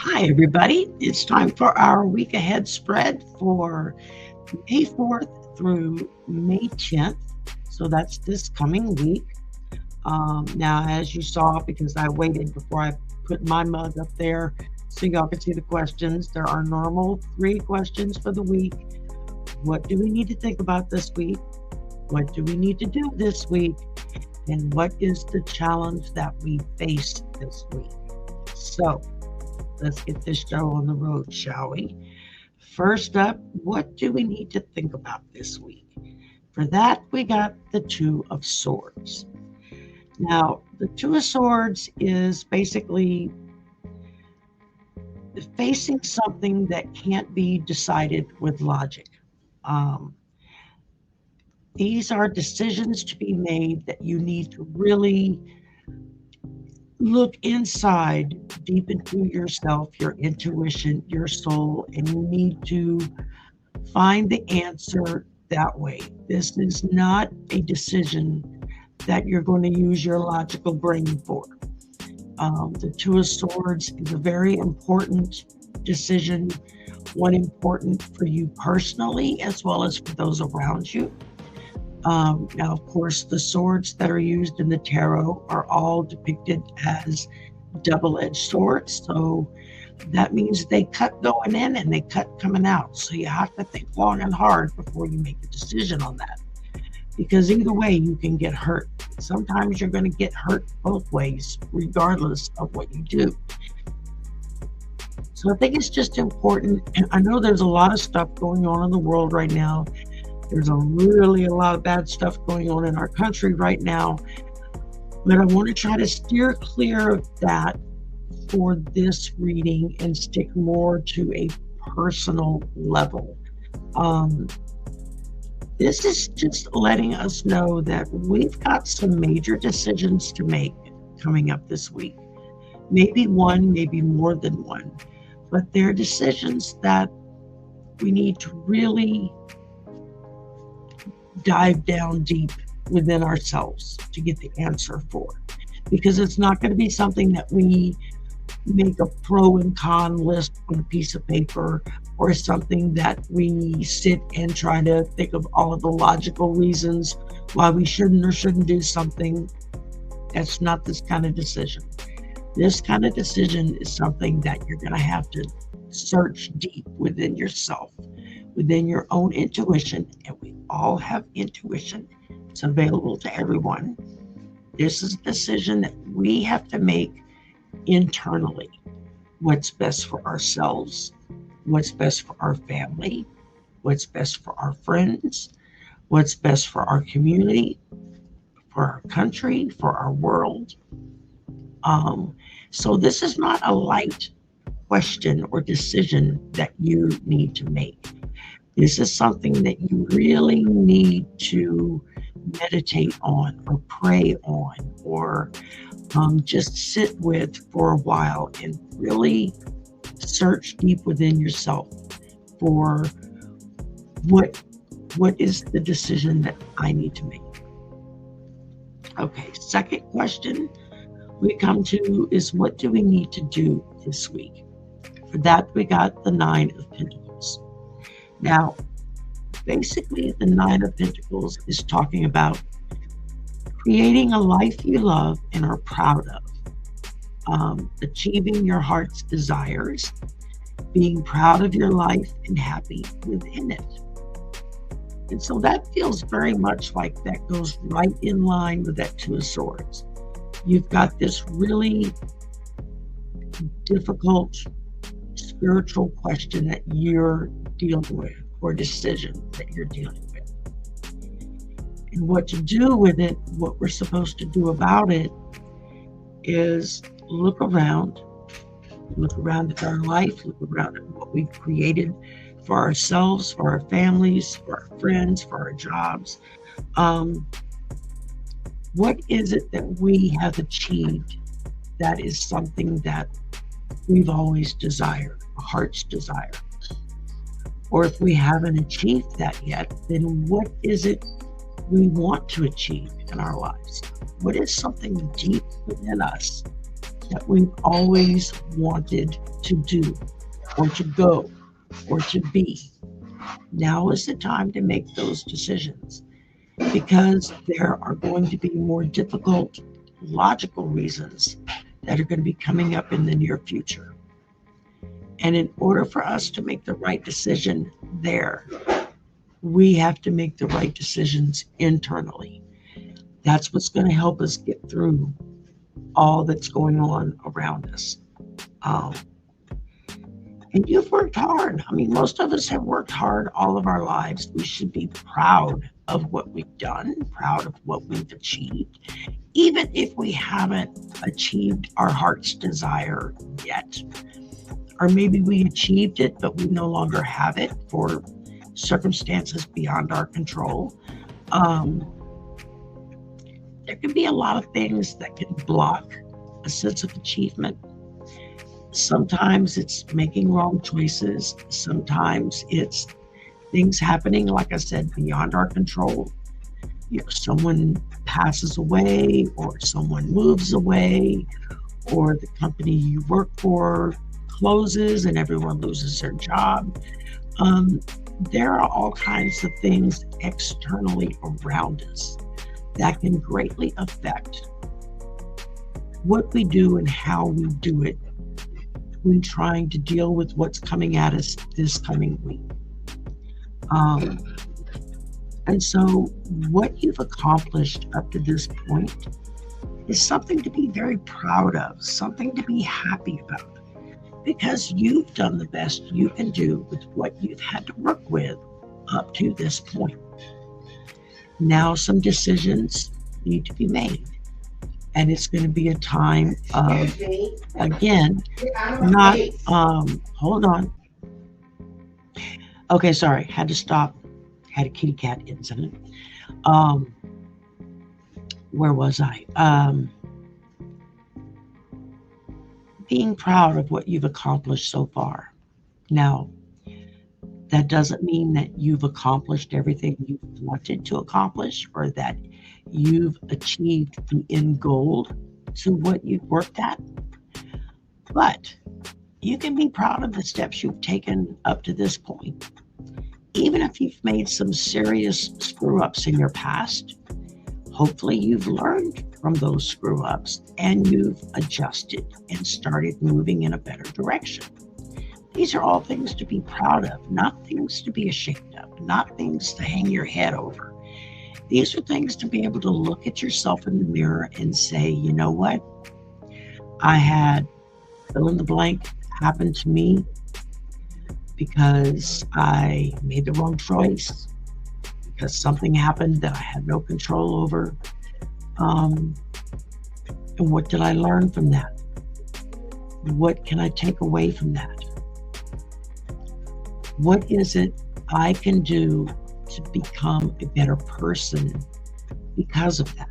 Hi, everybody. It's time for our week ahead spread for May 4th through May 10th. So that's this coming week. Now, as you saw, because I waited before I put my mug up there so y'all can see the questions, there are normal 3 questions for the week. What do we need to think about this week? What do we need to do this week? And what is the challenge that we face this week? So, let's get this show on the road, shall we? First up, what do we need to think about this week? For that, we got the Two of Swords. Now, the Two of Swords is basically facing something that can't be decided with logic. These are decisions to be made that you need to really look inside, deep into yourself, your intuition, your soul, and you need to find the answer that way. This is not a decision that you're going to use your logical brain for. The Two of Swords is a very important decision, one important for you personally, as well as for those around you. Now, of course, the swords that are used in the tarot are all depicted as double-edged swords. So that means they cut going in and they cut coming out. So you have to think long and hard before you make a decision on that. Because either way, you can get hurt. Sometimes you're going to get hurt both ways, regardless of what you do. So I think it's just important. And I know there's a lot of stuff going on in the world right now. There's a lot of bad stuff going on in our country right now. But I want to try to steer clear of that for this reading and stick more to a personal level. This is just letting us know that we've got some major decisions to make coming up this week. Maybe one, maybe more than one. But they're decisions that we need to really dive down deep within ourselves to get the answer for, because it's not going to be something that we make a pro and con list on a piece of paper, or something that we sit and try to think of all of the logical reasons why we shouldn't or shouldn't do something. That's not this kind of decision. This kind of decision is something that you're going to have to search deep within yourself, within your own intuition, and we all have intuition. It's available to everyone. This is a decision that we have to make internally. What's best for ourselves, what's best for our family, what's best for our friends, what's best for our community, for our country, for our world. So this is not a light question or decision that you need to make. This is something that you really need to meditate on or pray on, or just sit with for a while and really search deep within yourself for what is the decision that I need to make. Okay, second question we come to is, what do we need to do this week? For that, we got the Nine of Pentacles. Now, basically, the Nine of Pentacles is talking about creating a life you love and are proud of, achieving your heart's desires, being proud of your life and happy within it. And so that feels very much like that goes right in line with that Two of Swords. You've got this really difficult spiritual question that you're dealing with, or decision that you're dealing with. And what to do with it, what we're supposed to do about it, is look around at our life, look around at what we've created for ourselves, for our families, for our friends, for our jobs. What is it that we have achieved that is something that we've always desired, a heart's desire? Or if we haven't achieved that yet, then what is it we want to achieve in our lives? What is something deep within us that we've always wanted to do or to go or to be. Now is the time to make those decisions, because there are going to be more difficult, logical reasons that are going to be coming up in the near future. And in order for us to make the right decision there, we have to make the right decisions internally. That's what's going to help us get through all that's going on around us. And you've worked hard. I mean, most of us have worked hard all of our lives. We should be proud of what we've done, proud of what we've achieved, even if we haven't achieved our heart's desire yet. Or maybe we achieved it, but we no longer have it for circumstances beyond our control. There can be a lot of things that can block a sense of achievement. Sometimes it's making wrong choices. Sometimes it's things happening, like I said, beyond our control. Someone passes away, or someone moves away, or the company you work for closes and everyone loses their job. There are all kinds of things externally around us that can greatly affect what we do and how we do it when trying to deal with what's coming at us this coming week. And so what you've accomplished up to this point is something to be very proud of, something to be happy about, because you've done the best you can do with what you've had to work with up to this point. Now some decisions need to be made. And it's going to be a time of, again, not, hold on. Okay, sorry, had to stop. Had a kitty cat incident. Where was I? Being proud of what you've accomplished so far. Now, that doesn't mean that you've accomplished everything you wanted to accomplish, or that you've achieved the end goal to what you've worked at. But you can be proud of the steps you've taken up to this point. Even if you've made some serious screw-ups in your past, hopefully you've learned from those screw-ups and you've adjusted and started moving in a better direction. These are all things to be proud of, not things to be ashamed of, not things to hang your head over. These are things to be able to look at yourself in the mirror and say, you know what? I had fill in the blank happen to me because I made the wrong choice, because something happened that I had no control over. And what did I learn from that? What can I take away from that? What is it I can do to become a better person because of that?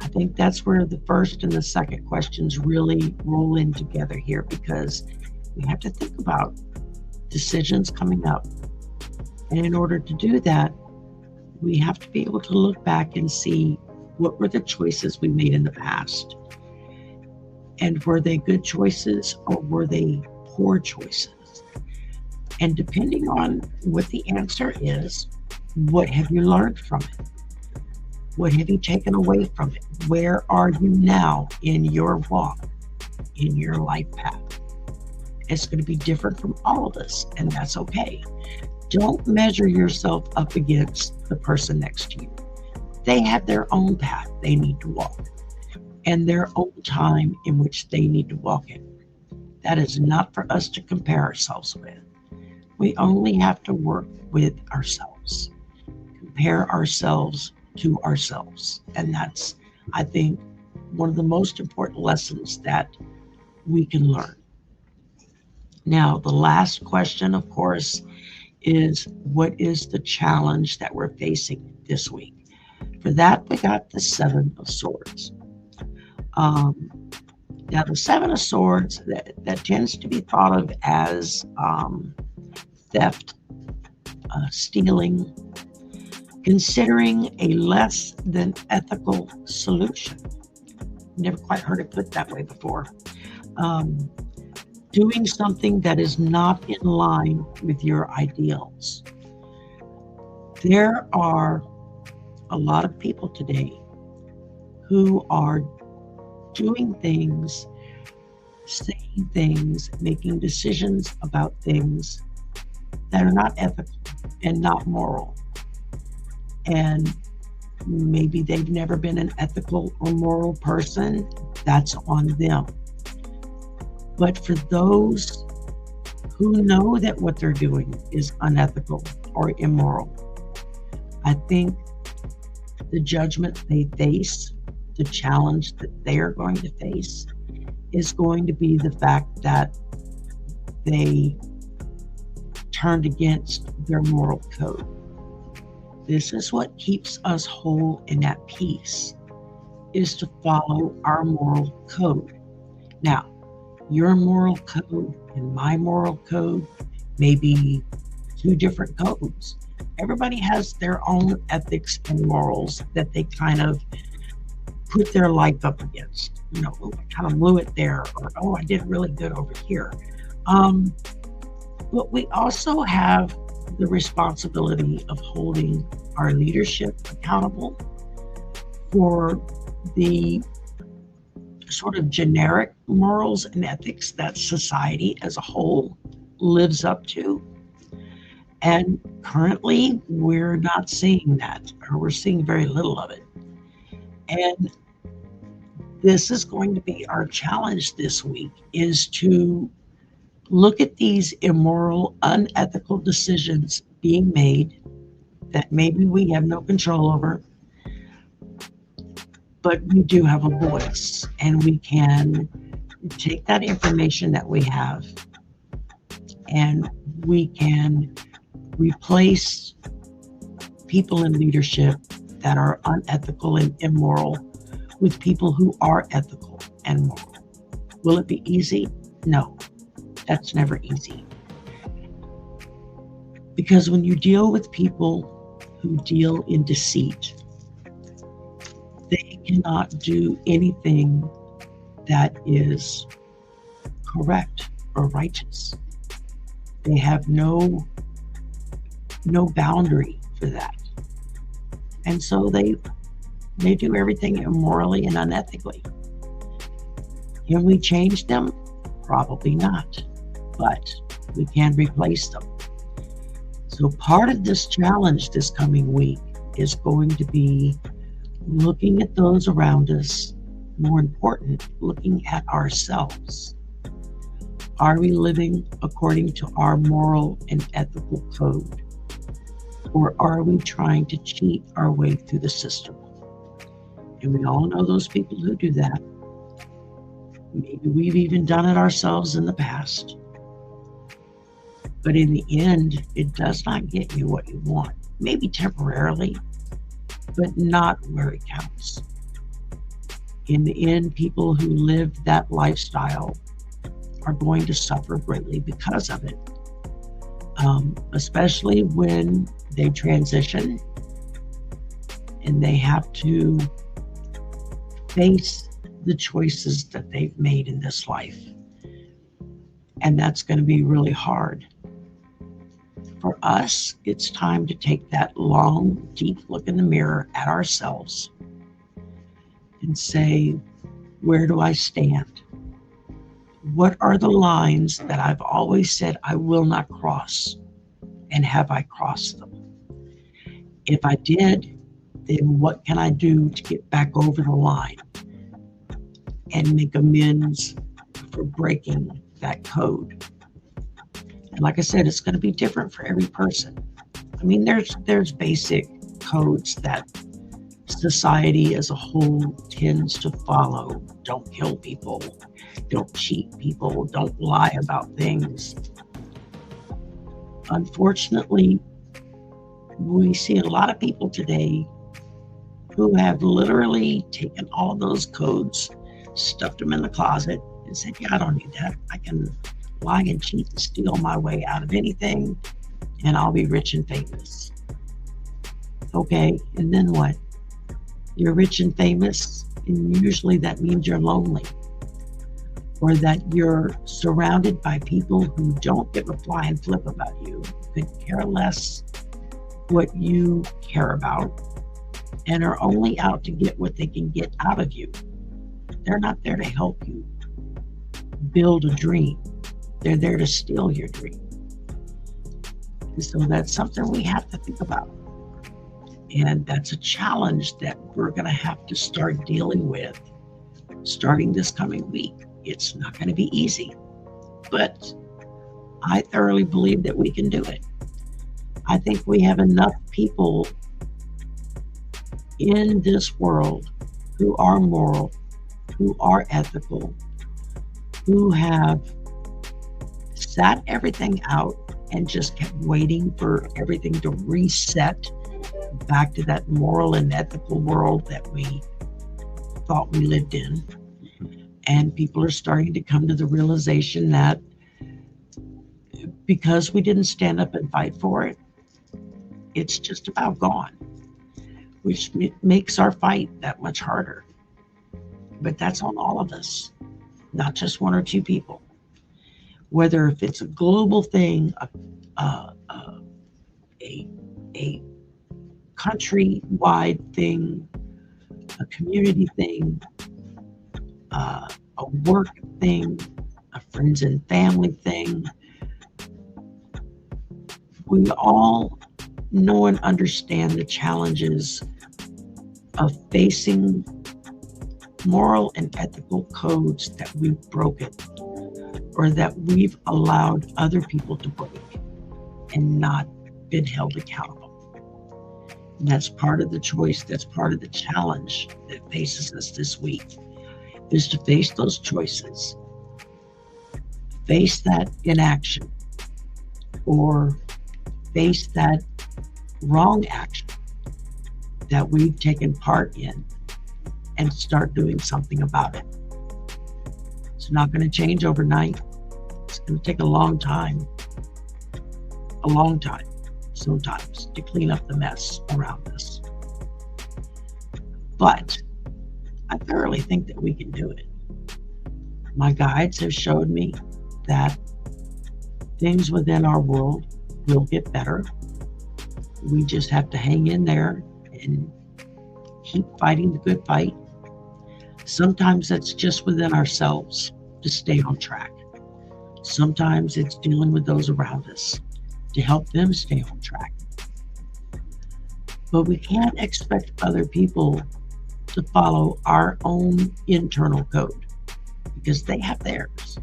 I think that's where the first and the second questions really roll in together here, because we have to think about decisions coming up. And in order to do that, we have to be able to look back and see what were the choices we made in the past. And were they good choices or were they poor choices? And depending on what the answer is, what have you learned from it? What have you taken away from it? Where are you now in your walk, in your life path? It's going to be different from all of us, and that's okay. Don't measure yourself up against the person next to you. They have their own path they need to walk, and their own time in which they need to walk in. That is not for us to compare ourselves with. We only have to work with ourselves, compare ourselves to ourselves. And that's, I think, one of the most important lessons that we can learn. Now, the last question, of course, is what is the challenge that we're facing this week? For that, we got the Seven of Swords. Now, the Seven of Swords, that tends to be thought of as theft, stealing, considering a less than ethical solution. never quite heard it put that way before. Doing something that is not in line with your ideals. There are a lot of people today who are doing things, saying things, making decisions about things that are not ethical and not moral. And maybe they've never been an ethical or moral person. That's on them. But for those who know that what they're doing is unethical or immoral, I think the judgment they face, the challenge that they are going to face, is going to be the fact that they turned against their moral code. This is what keeps us whole and at peace, is to follow our moral code. Now, your moral code and my moral code may be two different codes. Everybody has their own ethics and morals that they kind of put their life up against. You know, oh, I kind of blew it there, or oh, I did really good over here. But we also have the responsibility of holding our leadership accountable for the sort of generic morals and ethics that society as a whole lives up to. And currently, we're not seeing that, or we're seeing very little of it. And this is going to be our challenge this week, is to look at these immoral, unethical decisions being made that maybe we have no control over, but we do have a voice, and we can take that information that we have and we can replace people in leadership that are unethical and immoral with people who are ethical and moral. Will it be easy? No, that's never easy. Because when you deal with people who deal in deceit, they cannot do anything that is correct or righteous. They have no boundary for that. And so they do everything immorally and unethically. Can we change them? Probably not, but we can replace them. So part of this challenge this coming week is going to be looking at those around us, more important, looking at ourselves. Are we living according to our moral and ethical code? Or are we trying to cheat our way through the system? And we all know those people who do that. Maybe we've even done it ourselves in the past. But in the end, it does not get you what you want. Maybe temporarily, but not where it counts. In the end, people who live that lifestyle are going to suffer greatly because of it. Especially when they transition and they have to face the choices that they've made in this life. And that's going to be really hard. For us, it's time to take that long, deep look in the mirror at ourselves and say, where do I stand? What are the lines that I've always said I will not cross? And have I crossed them? If I did, then what can I do to get back over the line and make amends for breaking that code? And like I said, it's going to be different for every person. I mean, there's basic codes that society as a whole tends to follow. Don't kill people, don't cheat people, don't lie about things. Unfortunately, we see a lot of people today who have literally taken all of those codes, stuffed them in the closet, and said, yeah, I don't need that. I can lie and cheat and steal my way out of anything, and I'll be rich and famous. Okay, and then what? You're rich and famous, And usually that means you're lonely, or that you're surrounded by people who don't give a flying flip about you, could care less what you care about, and are only out to get what they can get out of you. They're not there to help you build a dream. They're there to steal your dream. And so that's something we have to think about. And that's a challenge that we're going to have to start dealing with starting this coming week. It's not going to be easy, but I thoroughly believe that we can do it. I think we have enough people in this world who are moral, who are ethical, who have sat everything out and just kept waiting for everything to reset back to that moral and ethical world that we thought we lived in. And people are starting to come to the realization that because we didn't stand up and fight for it, it's just about gone, which makes our fight that much harder. But that's on all of us, not just one or two people. Whether if it's a global thing, a country-wide thing, a community thing, a work thing, a friends and family thing. We all know and understand the challenges of facing moral and ethical codes that we've broken, or that we've allowed other people to break and not been held accountable. And that's part of the choice, that's part of the challenge that faces us this week, is to face those choices, face that inaction, or face that wrong action that we've taken part in, and start doing something about it. It's not going to change overnight. It's going to take a long time sometimes, to clean up the mess around us. But I thoroughly think that we can do it. My guides have showed me that things within our world will get better. We just have to hang in there and keep fighting the good fight. Sometimes that's just within ourselves to stay on track. Sometimes it's dealing with those around us to help them stay on track. But we can't expect other people to follow our own internal code, because they have theirs.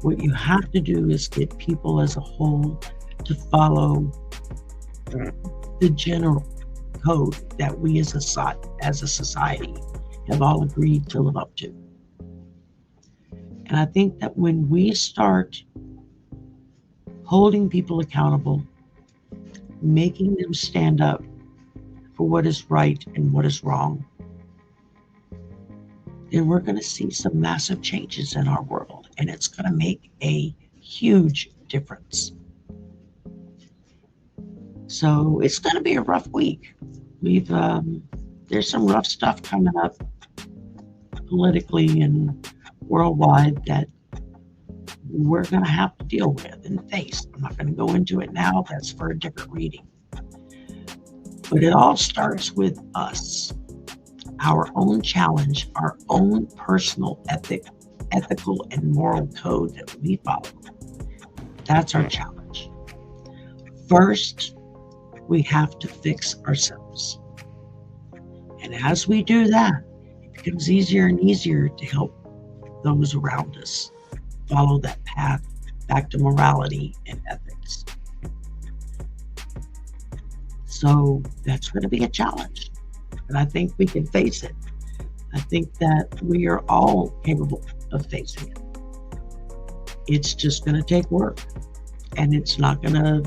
What you have to do is get people as a whole to follow the general code that we as a society have all agreed to live up to. And I think that when we start holding people accountable, making them stand up for what is right and what is wrong, then we're going to see some massive changes in our world, and it's going to make a huge difference. So it's going to be a rough week. There's some rough stuff coming up politically and worldwide that we're going to have to deal with and face. I'm not going to go into it now. That's for a different reading. But it all starts with us, our own challenge, our own personal ethical and moral code that we follow. That's our challenge. First, we have to fix ourselves. And as we do that, it becomes easier and easier to help those around us follow that path back to morality and ethics. So that's going to be a challenge, but I think we can face it. I think that we are all capable of facing it. It's just going to take work, and it's not going to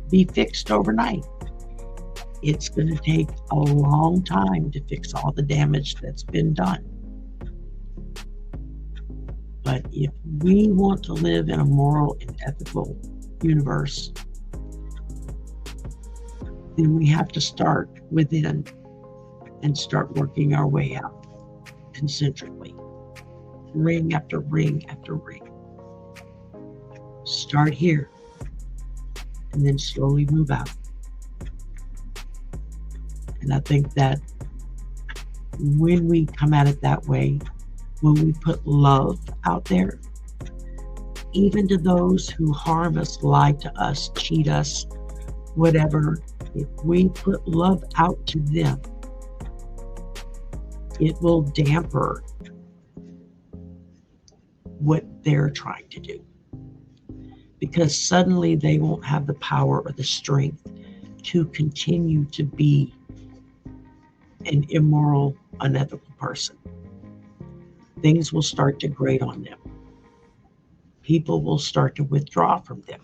be fixed overnight. It's going to take a long time to fix all the damage that's been done. But if we want to live in a moral and ethical universe, then we have to start within and start working our way out. concentrically. Ring after ring after ring. Start here and then slowly move out. And I think that when we come at it that way, when we put love out there, even to those who harm us, lie to us, cheat us, whatever, if we put love out to them, it will damper what they're trying to do. Because suddenly they won't have the power or the strength to continue to be an immoral, unethical person. Things will start to grate on them. People will start to withdraw from them.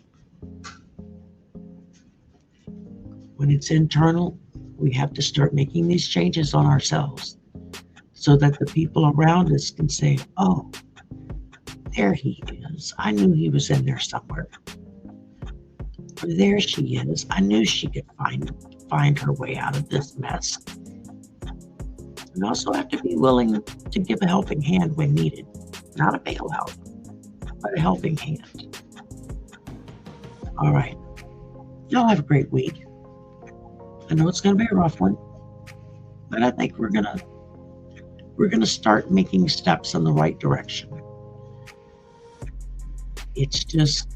When it's internal, we have to start making these changes on ourselves so that the people around us can say, oh, there he is. I knew he was in there somewhere. Or there she is. I knew she could find her way out of this mess. We also have to be willing to give a helping hand when needed. Not a bailout, but a helping hand. All right. Y'all have a great week. I know it's going to be a rough one, but I think we're going to start making steps in the right direction. It's just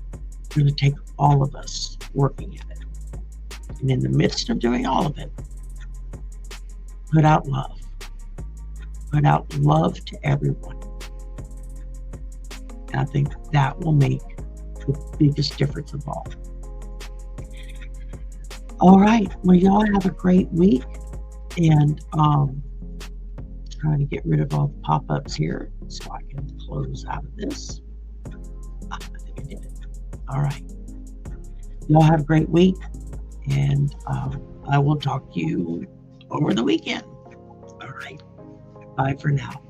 going to take all of us working at it. And in the midst of doing all of it, put out love. Put out love to everyone. And I think that will make the biggest difference of all. All right. Well, y'all have a great week. And trying to get rid of all the pop-ups here so I can close out of this. I think I did it. All right. Y'all have a great week. And I will talk to you over the weekend. All right. Bye for now.